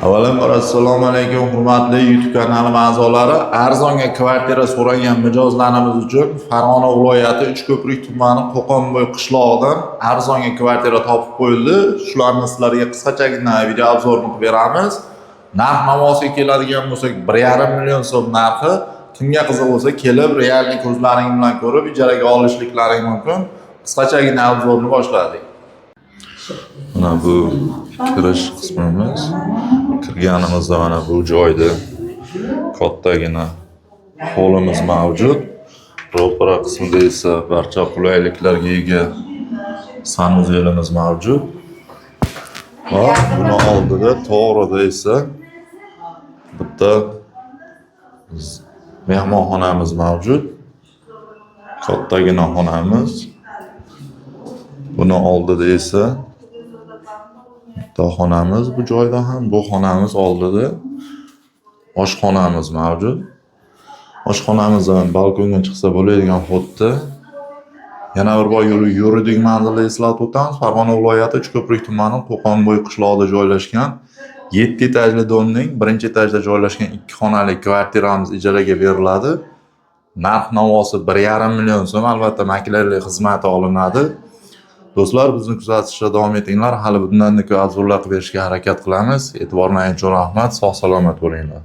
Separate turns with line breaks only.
Avvalambor assalomu alaykum hurmatli YouTube kanalim a'zolari. Arzonga kvartira so'ragan mijozlarimiz uchun Farg'ona viloyati Uchko'prik tumani Qo'qonbo'y qishlog'idan arzonga kvartira topib qo'yildi. Shularni sizlarga qisqachagina video obzorini qilib beramiz. Narx-navosiga keladigan bo'lsak, 1,5 million so'm narxi. Kimga qiziq bo'lsa, kelib reallik ko'zlaring bilan ko'rib ijaraga olishliklaring mumkin. Qisqachagina obzorni boshladik. Mana bu kirish qismimiz. Kirganimizda mana bu joyda kattagina holimiz mavjud. Ro'para qismida esa barcha qulayliklarga ega sanuzelimiz mavjud. Va buni oldida to'g'rida esa bitta mehmonxonamiz mavjud. Kattagina xonamiz. Buni oldida esa xonamiz, bu joyda ham bu xonamiz oldida oshxonamiz mavjud. Oshxonamizdan balkonga chiqsa bo'ladigan xuddi. Yana bir bor yuridik manzilni eslatib o'tamiz. Farg'ona viloyati Uchko'prik tumani Qo'qonbo'y qishlog'ida joylashgan 7 etajli domning 1-etajda joylashgan 2 xonali kvartiramiz ijaraga beriladi. Narx-navosi 1,5 million so'm, albatta maklerlik xizmati olinadi. Do'stlar, bizni kuzatishda davom etinglar. Hali bundan ko'p obzorlar qilib berishga harakat qilamiz. E'tiboringiz uchun rahmat. Sog' salomat bo'linglar.